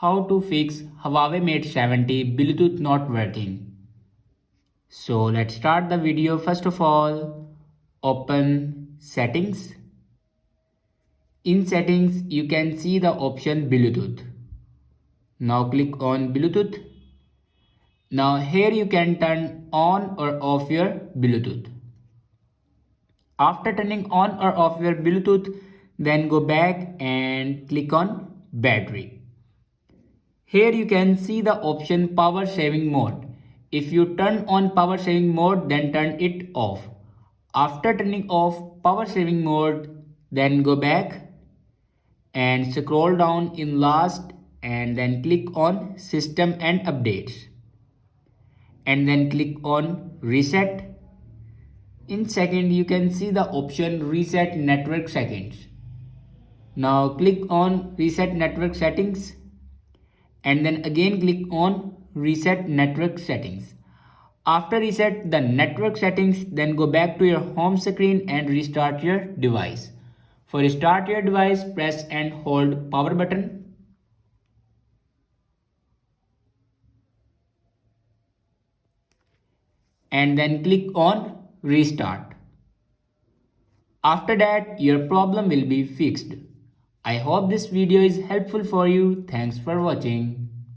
how to fix Huawei Mate 70 Bluetooth not working. So let's start the video. First of all, open settings. In settings, you can see the option Bluetooth. Now click on Bluetooth. Now here you can turn on or off your Bluetooth. After turning on or off your Bluetooth, then go back and click on battery. Here you can see the option power saving mode. If you turn on power saving mode, then turn it off. After turning off power saving mode, then go back and scroll down in last and then click on system and updates. And then click on reset. In second, you can see the option reset network settings. Now click on reset network settings and then again click on reset network settings. After reset the network settings, then go back to your home screen and restart your device. For restart your device, press and hold power button. And then click on restart. After that, your problem will be fixed. I hope this video is helpful for you. Thanks for watching.